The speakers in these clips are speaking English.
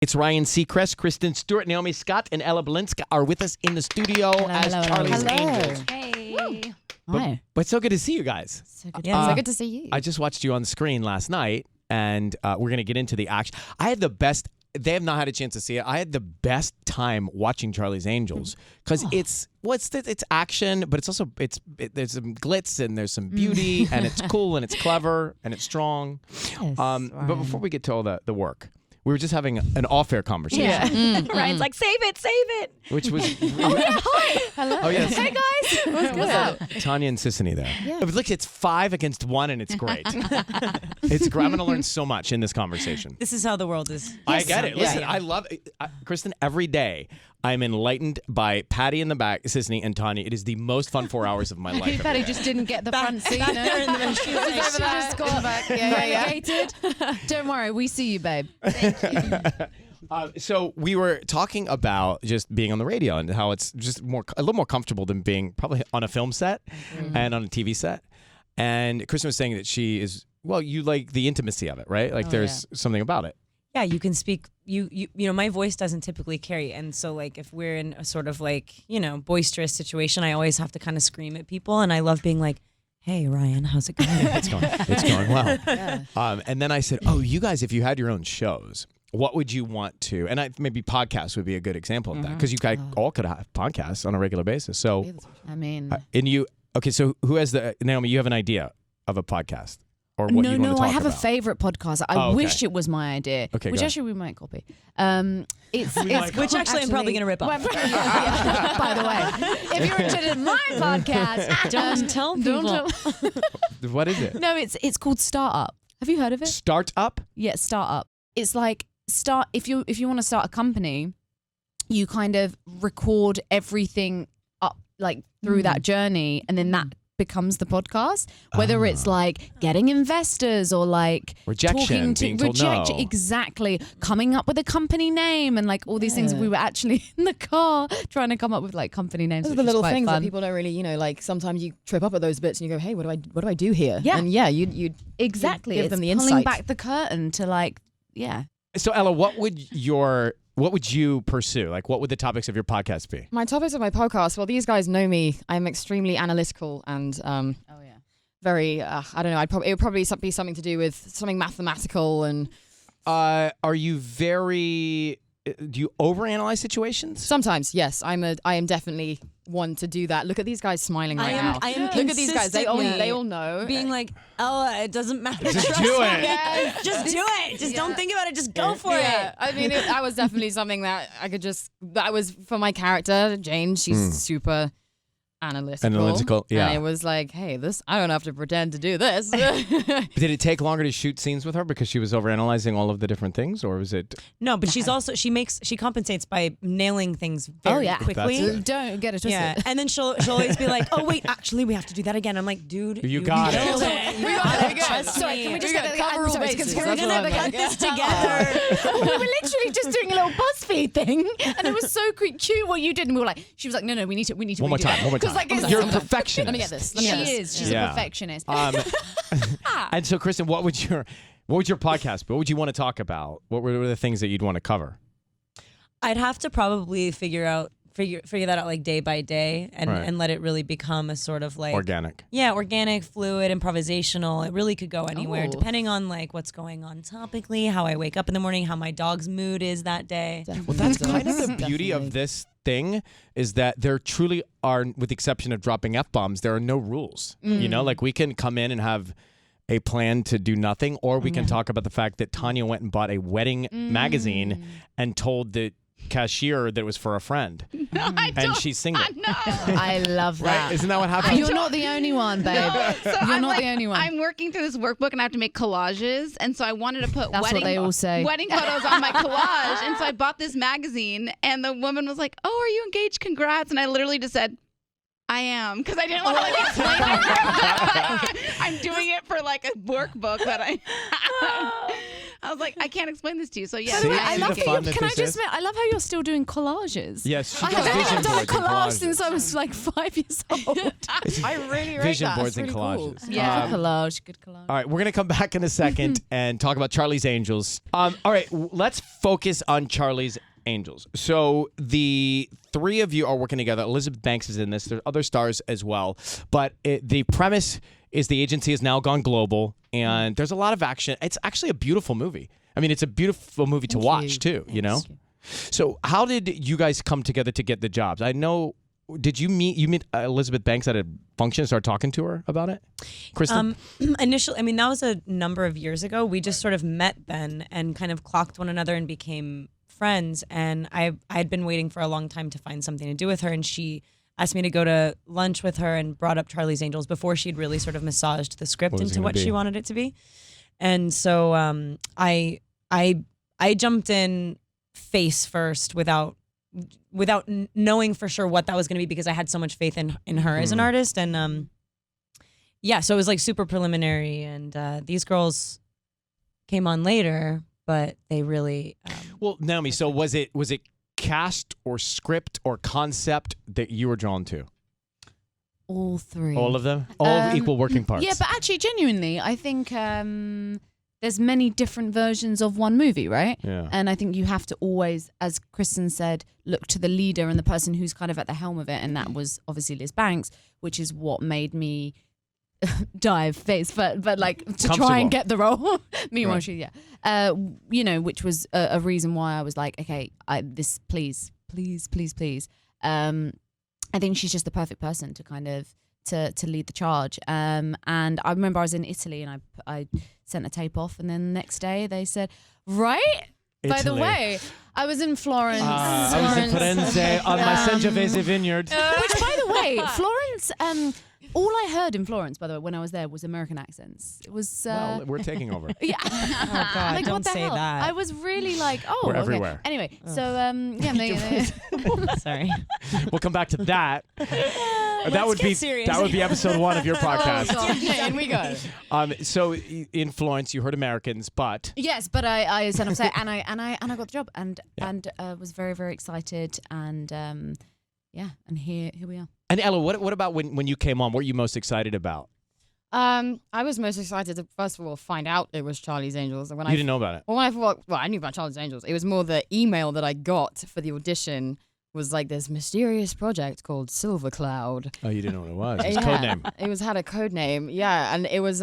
It's Ryan Seacrest, Kristen Stewart, Naomi Scott, and Ella Balinska are with us in the studio as Charlie's Angels. Hey. But so good to see you guys. So good to see you. I just watched you on screen last night, and we're going to get into the action. They have not had a chance to see it. I had the best time watching Charlie's Angels because it's action, but it's also there's some glitz and there's some beauty and it's cool and it's clever and it's strong. Yes, but before we get to all the work, we were just having an off-air conversation. Yeah. Ryan's like, save it. Which was Oh yeah, hi. Hello. Oh, yes. Hey guys. What's up? Tanya and Sissany there. Yeah. Look, it's 5 against 1 and it's great. It's great. I'm going to learn so much in this conversation. This is how the world is. I get it. Listen, Yeah. I love it. Kristen, every day I'm enlightened by Patty in the back, Sissany, and Tanya. It is the most fun 4 hours of my life. Patty just didn't get the front seat. Back there in the middle. She was like, She just got relegated. Don't worry, we see you, babe. So we were talking about just being on the radio and how it's just a little more comfortable than being probably on a film set and on a TV set. And Kristen was saying that she is, well, you like the intimacy of it, right? Like there's something about it. Yeah, you can speak. You know, my voice doesn't typically carry, and so like if we're in a sort of like boisterous situation, I always have to kind of scream at people, and I love being like, "Hey, Ryan, how's it going?" It's going well. Yeah. And then I said, "Oh, you guys, if you had your own shows, what would you want to?" And maybe podcasts would be a good example of that because you guys all could have podcasts on a regular basis. So, I mean, okay. So who has Naomi? You have an idea of a podcast? Or what you want to talk I have about? a favorite podcast. I wish it was my idea, which actually we might copy. Which actually I'm probably going to rip off. By the way, if you're interested in my podcast, don't tell people. What is it? No, it's called Startup. Have you heard of it? Startup? Yeah, Startup. It's like if you want to start a company, you kind of record everything up like through that journey, and then that becomes the podcast, whether it's like getting investors or like rejection, being told no. Exactly, coming up with a company name and like all these things. We were actually in the car trying to come up with like company names. Those are the little things that people don't really, like sometimes you trip up at those bits and you go, hey, what do I do here? Yeah. And you'd exactly give them the pulling insight. back the curtain to like, yeah. So Ella, what would you pursue? Like, what would the topics of your podcast be? My topics of my podcast, well, these guys know me. I'm extremely analytical and very, I don't know, it would probably be something to do with something mathematical and... Are you do you overanalyze situations? Sometimes, yes. I am definitely one to do that. Look at these guys smiling right now. I am Look at these guys. They all know. Being like, Ella, it doesn't matter. Just do it. Yes. Just do it. Just don't think about it. Just go for it. I mean, that was definitely something that that was for my character, Jane. She's super analytical. Yeah. And it was like, hey, I don't have to pretend to do this. But did it take longer to shoot scenes with her because she was overanalyzing all of the different things, or was it? No, but she's also she compensates by nailing things very quickly. Don't get it twisted. Yeah, and then she'll always be like, oh wait, actually we have to do that again. I'm like, dude, you got it. We got it. Sorry, can we just cover all bases? We're gonna cut this together. We were literally just doing a little BuzzFeed thing, and it was so cute what you did, and we were like, she was like, no, we need to one more time. Like, you're a perfectionist. Let me get this. She's a perfectionist. And so, Kristen, what would your podcast be? What would you want to talk about? What were the things that you'd want to cover? I'd have to probably figure that out like day by day and let it really become a sort of like organic. Yeah, organic, fluid, improvisational. It really could go anywhere depending on like what's going on topically, how I wake up in the morning, how my dog's mood is that day. Well, that's kind of the beauty of this thing is that there truly are, with the exception of dropping F-bombs, there are no rules. Like we can come in and have a plan to do nothing, or we can talk about the fact that Tanya went and bought a wedding magazine and told the cashier that it was for a friend. No, and she's single. I love that. Right? Isn't that what happened? You're not the only one, babe. No, so You're not the only one. I'm working through this workbook and I have to make collages, and so I wanted to put That's what they all say. wedding photos on my collage, and so I bought this magazine, and the woman was like, "Oh, are you engaged? Congrats!" And I literally just said, I am, because I didn't want to like explain it. I'm doing it for like a workbook that I I was like, I can't explain this to you. So yeah, See? I love the fun that Can I this just is? admit, I love how you're still doing collages. Yes, she I does haven't vision done a boards and collage collages. since I was like 5 years old. I really rate Vision that. boards It's and really cool. collages. Yeah, Um, good collage. All right, we're gonna come back in a second and talk about Charlie's Angels. All right, let's focus on Charlie's Angels. So the three of you are working together. Elizabeth Banks is in this. There's other stars as well, but the premise is the agency has now gone global, and there's a lot of action. It's actually a beautiful movie. I mean, it's a beautiful movie to watch too. You know. So how did you guys come together to get the jobs? I know. Did you meet Elizabeth Banks at a function and start talking to her about it? Kristen? Initially, I mean, that was a number of years ago. We just sort of met then and kind of clocked one another and became friends. And I'd been waiting for a long time to find something to do with her, and she asked me to go to lunch with her and brought up Charlie's Angels before she'd really sort of massaged the script into what she wanted it to be. And so I jumped in face first without knowing for sure what that was going to be, because I had so much faith in her as an artist. And so it was like super preliminary, and these girls came on later, but they really Well, Naomi, so was it cast or script or concept that you were drawn to? All three. All of them? All equal working parts? Yeah, but actually, genuinely, I think there's many different versions of one movie, right? Yeah. And I think you have to always, as Kristen said, look to the leader and the person who's kind of at the helm of it, and that was obviously Liz Banks, which is what made me dive face, but like to try and get the role. Meanwhile, Right. which was a reason why I was like, okay, please. I think she's just the perfect person to kind of to lead the charge. And I remember I was in Italy and I sent a tape off, and then the next day they said, right. By the Italy. way, I was in Florence. I was in Firenze on my Sangiovese vineyard. Which, by the way, Florence. All I heard in Florence, by the way, when I was there, was American accents. It was. Well, we're taking over. Yeah. Oh God, like, don't what the say hell? that. I was really like, oh, We're okay. everywhere. Anyway, so yeah, Sorry. We'll come back to that. That would get be serious. that would be episode 1 of your podcast. In we go. So in Florence, you heard Americans, but yes, but I said I'm sorry, and I got the job, and was very, very excited, and and here we are. and Ella, what about when you came on? What were you most excited about? I was most excited to first of all find out it was Charlie's Angels. And when You didn't know about it. Well, I knew about Charlie's Angels. It was more the email that I got for the audition was like this mysterious project called Silver Cloud. Oh, you didn't know what it was. It's Yeah. code name. It had a code name, yeah, and it was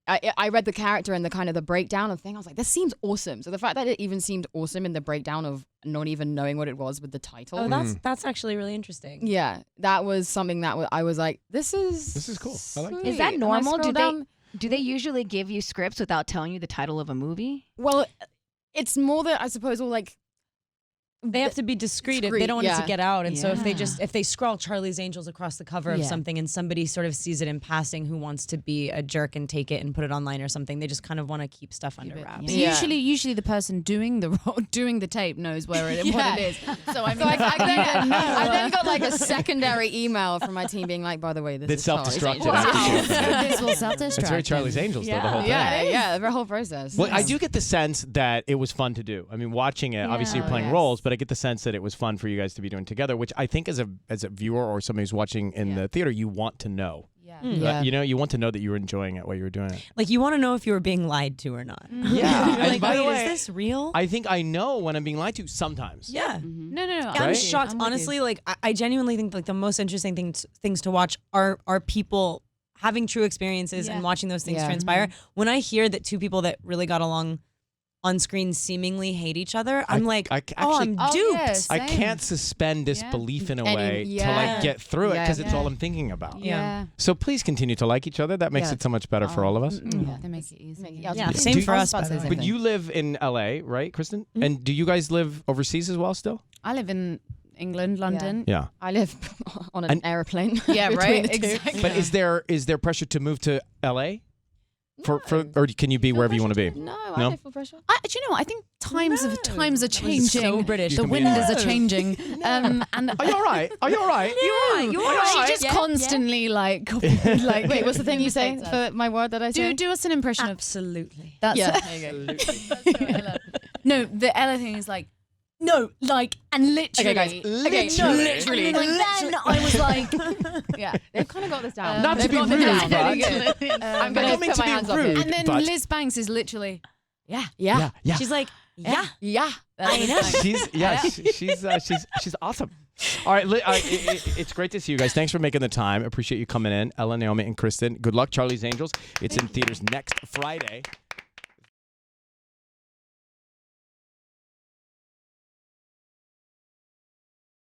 I read the character and the kind of the breakdown of the thing. I was like, this seems awesome. So the fact that it even seemed awesome in the breakdown of not even knowing what it was with the title. Oh, that's actually really interesting. Yeah, that was something that I was like, this is cool. I like that. sweet. Is that And I normal? scrolled Do they usually give you scripts without telling you the title of a movie? Well, it's more that I suppose all like They have to be discreet if they Discreet, don't want it yeah. to get out. And so Yeah. if they scrawl Charlie's Angels across the cover of Yeah. something and somebody sort of sees it in passing who wants to be a jerk and take it and put it online or something, they just kind of want to keep stuff under wraps. But Yeah. usually the person doing the tape knows where it what it is. So I mean, So I then got like a secondary email from my team being like, by the way, this It's is Charlie's self-destructed Angels. after she opened it. this will self-destruct. It's very Charlie's Angels, though, the whole thing. Yeah, the whole process. Well, I do get the sense that it was fun to do. I mean, watching it, obviously you're playing yes. roles, but I get the sense that it was fun for you guys to be doing together, which I think as a viewer or somebody who's watching in the theater, you want to know. Yeah. You know, you want to know that you were enjoying it while you were doing it. Like you want to know if you were being lied to or not. Yeah. You're And like, by the wait, way, is this real? I think I know when I'm being lied to sometimes. Yeah. No. I'm Right? shocked. I'm with you. Honestly, like I genuinely think like the most interesting things to watch are people having true experiences and watching those things Yeah. transpire. When I hear that two people that really got along on screen seemingly hate each other, I'm like, I oh, I'm actually- duped. yes. I Same. can't suspend disbelief in a way to yeah. like get through it Yeah. because it's all I'm thinking about. Yeah. So please continue to like each other. That makes Yeah. it so much better for all of us. Yeah, they make it easy. Yeah, Do same you- for us, by the way. But you live in LA, right, Kristen? And do you guys live overseas as well still? I live in England, London. Yeah. I live on an And- airplane. Yeah, between right. the two. Exactly. But is there pressure to move to LA? or can you be wherever you want to be? No, No? I don't feel pressure. Do you know what? I think times are changing. so British. The You can be winds like- are changing. And Are you all right? Are you all right? You're right. She just constantly like Wait, what's the thing you say for my word that I say? do us an impression of Absolutely. that's Yeah. There you go. no. The Ella thing is like no, like and literally. Okay, guys. Okay, No, literally. And then I was like, Yeah, they've kind of got this down. Not to They've be got this rude, down. but I'm I gonna don't mean put to my be hands up here. rude. and then but Liz Banks is literally yeah. She's like, yeah. Yeah, I know. She's awesome. All right, it's great to see you guys. Thanks for making the time. Appreciate you coming in, Ella, Naomi, and Kristen. Good luck, Charlie's Angels. It's in theaters next Friday.